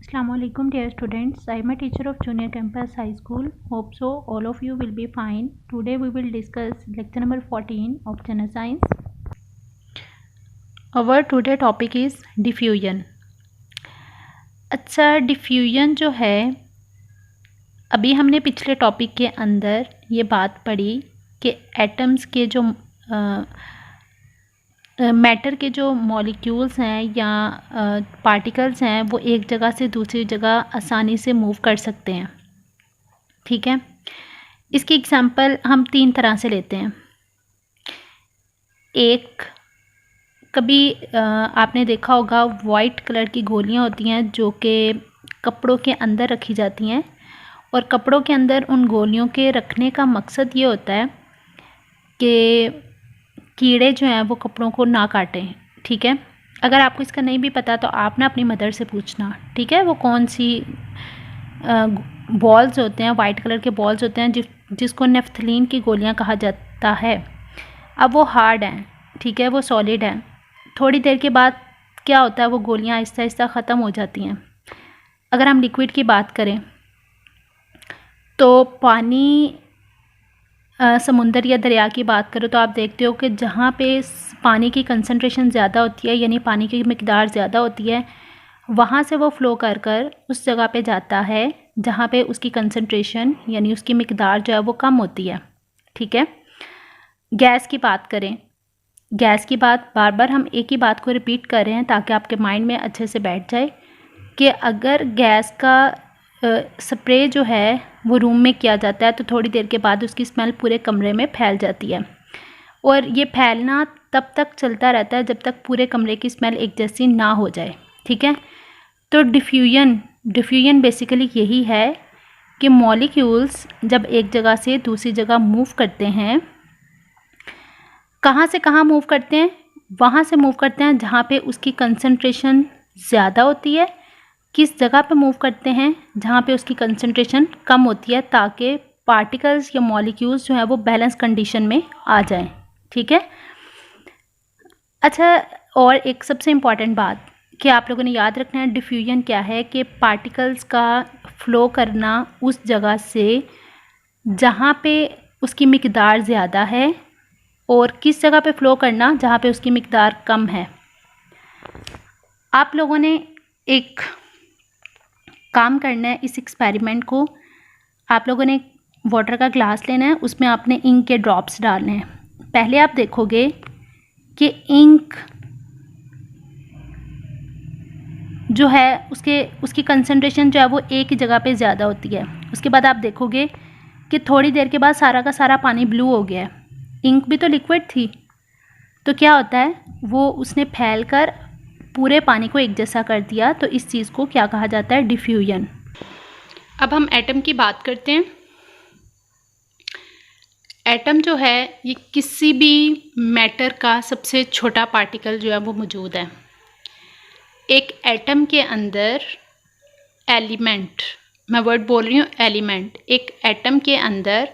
Assalamualaikum dear students. I am a teacher of Junior Campus High School. Hope so all of you will be fine. Today we will discuss lecture number 14 of General Science. Our today topic is diffusion. अच्छा, diffusion जो है, अभी हमने पिछले topic के अंदर ये बात पढ़ी कि एटम्स के जो मैटर के जो मॉलिक्यूल्स हैं या पार्टिकल्स हैं वो एक जगह से दूसरी जगह आसानी से मूव कर सकते हैं। ठीक है, इसकी एग्जांपल हम तीन तरह से लेते हैं। एक, कभी आपने देखा होगा वाइट कलर की गोलियां होती हैं जो कि कपड़ों के अंदर रखी जाती हैं, और कपड़ों के अंदर उन गोलियों के रखने का मकसद ये होता है कि कीड़े जो हैं वो कपड़ों को ना काटें। ठीक है, अगर आपको इसका नहीं भी पता तो आप ना अपनी मदर से पूछना। ठीक है, वो कौन सी बॉल्स होते हैं, वाइट कलर के बॉल्स होते हैं जिसको नेफ्थलीन की गोलियां कहा जाता है। अब वो हार्ड हैं, ठीक है, वो सॉलिड हैं। थोड़ी देर के बाद क्या होता है, वो गोलियां आहिस्ता आहिस्ता ख़त्म हो जाती हैं। अगर हम लिक्विड की बात करें तो पानी, समुंदर या दरिया की बात करो तो आप देखते हो कि जहाँ पे पानी की कंसंट्रेशन ज़्यादा होती है, यानी पानी की मिकदार ज़्यादा होती है, वहाँ से वो फ़्लो कर कर उस जगह पे जाता है जहाँ पे उसकी कंसंट्रेशन यानी उसकी मिकदार जो है वो कम होती है। ठीक है, गैस की बात करें, गैस की बात बार बार हम एक ही बात को रिपीट कर रहे हैं ताकि आपके माइंड में अच्छे से बैठ जाए कि अगर गैस का स्प्रे जो है वो रूम में किया जाता है तो थोड़ी देर के बाद उसकी स्मेल पूरे कमरे में फैल जाती है, और ये फैलना तब तक चलता रहता है जब तक पूरे कमरे की स्मेल एक जैसी ना हो जाए। ठीक है, तो डिफ्यूजन बेसिकली यही है कि मॉलिक्यूल्स जब एक जगह से दूसरी जगह मूव करते हैं, कहाँ से कहाँ मूव करते हैं, वहाँ से मूव करते हैं जहाँ पे उसकी कंसंट्रेशन ज़्यादा होती है। किस जगह पे मूव करते हैं, जहाँ पे उसकी कंसंट्रेशन कम होती है, ताकि पार्टिकल्स या मॉलिक्यूल्स जो हैं वो बैलेंस कंडीशन में आ जाएं। ठीक है, अच्छा, और एक सबसे इम्पॉर्टेंट बात कि आप लोगों ने याद रखना है, डिफ्यूजन क्या है कि पार्टिकल्स का फ़्लो करना उस जगह से जहाँ पे उसकी मिकदार ज़्यादा है, और किस जगह पे फ़्लो करना जहाँ पे उसकी मिकदार कम है। आप लोगों ने एक काम करना है, इस एक्सपेरिमेंट को आप लोगों ने वाटर का ग्लास लेना है, उसमें आपने इंक के ड्रॉप्स डालने हैं। पहले आप देखोगे कि इंक जो है उसकी कंसंट्रेशन जो है वो एक ही जगह पे ज़्यादा होती है। उसके बाद आप देखोगे कि थोड़ी देर के बाद सारा का सारा पानी ब्लू हो गया है। इंक भी तो लिक्विड थी, तो क्या होता है, वो उसने फैल कर पूरे पानी को एक जैसा कर दिया। तो इस चीज़ को क्या कहा जाता है, डिफ्यूजन। अब हम एटम की बात करते हैं। एटम जो है ये किसी भी मैटर का सबसे छोटा पार्टिकल जो है वो मौजूद है। एक एटम के अंदर एलिमेंट, मैं वर्ड बोल रही हूँ एलिमेंट, एक एटम के अंदर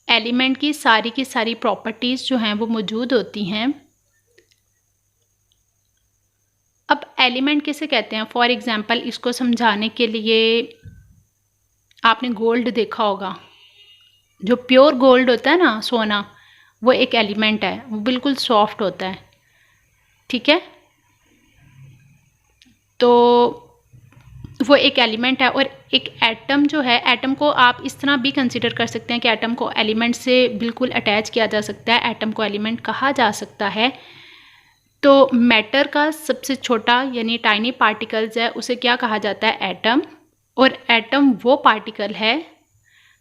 एलिमेंट की सारी प्रॉपर्टीज़ जो हैं वो मौजूद होती हैं। अब एलिमेंट किसे कहते हैं, फॉर एग्ज़ाम्पल इसको समझाने के लिए आपने गोल्ड देखा होगा, जो प्योर गोल्ड होता है ना, सोना, वो एक एलिमेंट है, वो बिल्कुल सॉफ्ट होता है। ठीक है, तो वो एक एलिमेंट है। और एक एटम जो है, एटम को आप इस तरह भी कंसिडर कर सकते हैं कि एटम को एलिमेंट से बिल्कुल अटैच किया जा सकता है, एटम को एलिमेंट कहा जा सकता है। तो मैटर का सबसे छोटा यानी टाइनी पार्टिकल्स है, उसे क्या कहा जाता है, एटम। और एटम वो पार्टिकल है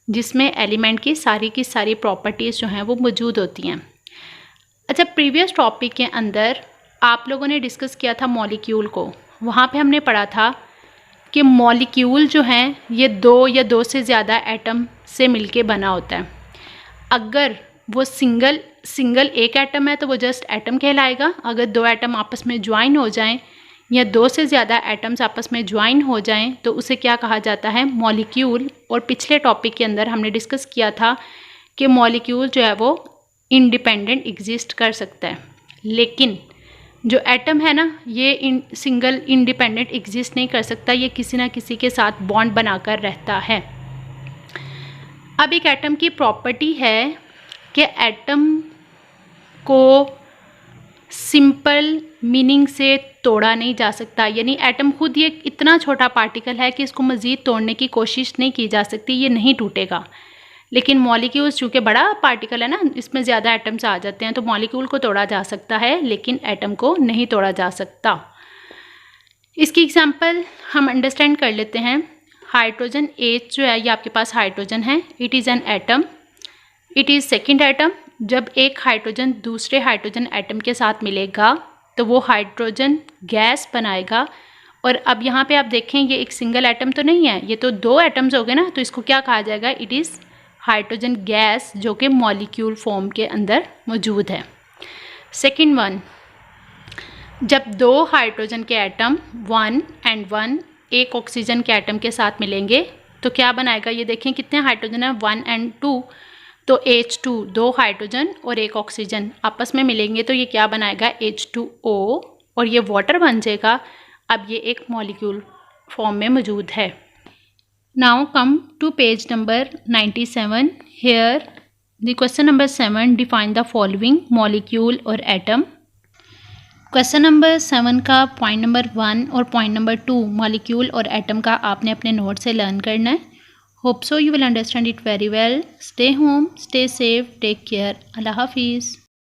जिसमें एलिमेंट की सारी प्रॉपर्टीज़ जो हैं वो मौजूद होती हैं। अच्छा, प्रीवियस टॉपिक के अंदर आप लोगों ने डिस्कस किया था मॉलिक्यूल को। वहाँ पे हमने पढ़ा था कि मॉलिक्यूल जो हैं ये दो या दो से ज़्यादा एटम से मिलके बना होता है। अगर वो सिंगल एक एटम है तो वो जस्ट एटम कहलाएगा। अगर दो एटम आपस में ज्वाइन हो जाएं या दो से ज़्यादा एटम्स आपस में ज्वाइन हो जाएं तो उसे क्या कहा जाता है, मॉलिक्यूल। और पिछले टॉपिक के अंदर हमने डिस्कस किया था कि मॉलिक्यूल जो है वो इंडिपेंडेंट एग्जिस्ट कर सकता है, लेकिन जो एटम है ना, ये सिंगल इंडिपेंडेंट एग्जिस्ट नहीं कर सकता, ये किसी ना किसी के साथ बॉन्ड बनाकर रहता है। अब एक एटम की प्रॉपर्टी है कि एटम को सिंपल मीनिंग से तोड़ा नहीं जा सकता, यानी एटम खुद ये इतना छोटा पार्टिकल है कि इसको मज़ीद तोड़ने की कोशिश नहीं की जा सकती, ये नहीं टूटेगा। लेकिन मॉलिक्यूल्स चूँकि बड़ा पार्टिकल है ना, इसमें ज़्यादा एटम्स आ जाते हैं, तो मॉलिक्यूल को तोड़ा जा सकता है लेकिन एटम को नहीं तोड़ा जा सकता। इसकी एग्जांपल हम अंडरस्टैंड कर लेते हैं। हाइड्रोजन H जो है, ये आपके पास हाइड्रोजन है, it is an atom, it is second atom. जब एक हाइड्रोजन दूसरे हाइड्रोजन एटम के साथ मिलेगा तो वो हाइड्रोजन गैस बनाएगा। और अब यहाँ पे आप देखें, ये एक सिंगल एटम तो नहीं है, ये तो दो एटम्स हो गए ना, तो इसको क्या कहा जाएगा, इट इज़ हाइड्रोजन गैस, जो कि मॉलिक्यूल फॉर्म के अंदर मौजूद है। सेकेंड वन, जब दो हाइड्रोजन के एटम 1 and 1 एक ऑक्सीजन के एटम के साथ मिलेंगे तो क्या बनाएगा, ये देखें कितने हाइड्रोजन है, 1 and 2, तो H2, दो हाइड्रोजन और एक ऑक्सीजन आपस में मिलेंगे तो ये क्या बनाएगा, H2O, और ये वाटर बन जाएगा। अब ये एक मॉलिक्यूल फॉर्म में मौजूद है। Now come to page number 97। Here the question number 7, define the following molecule और एटम। क्वेश्चन नंबर 7 का पॉइंट नंबर 1 और पॉइंट नंबर 2 मॉलिक्यूल और एटम का आपने अपने नोट से लर्न करना है। Hope so you will understand it very well. Stay home, stay safe, take care. अल्लाह हाफिज़।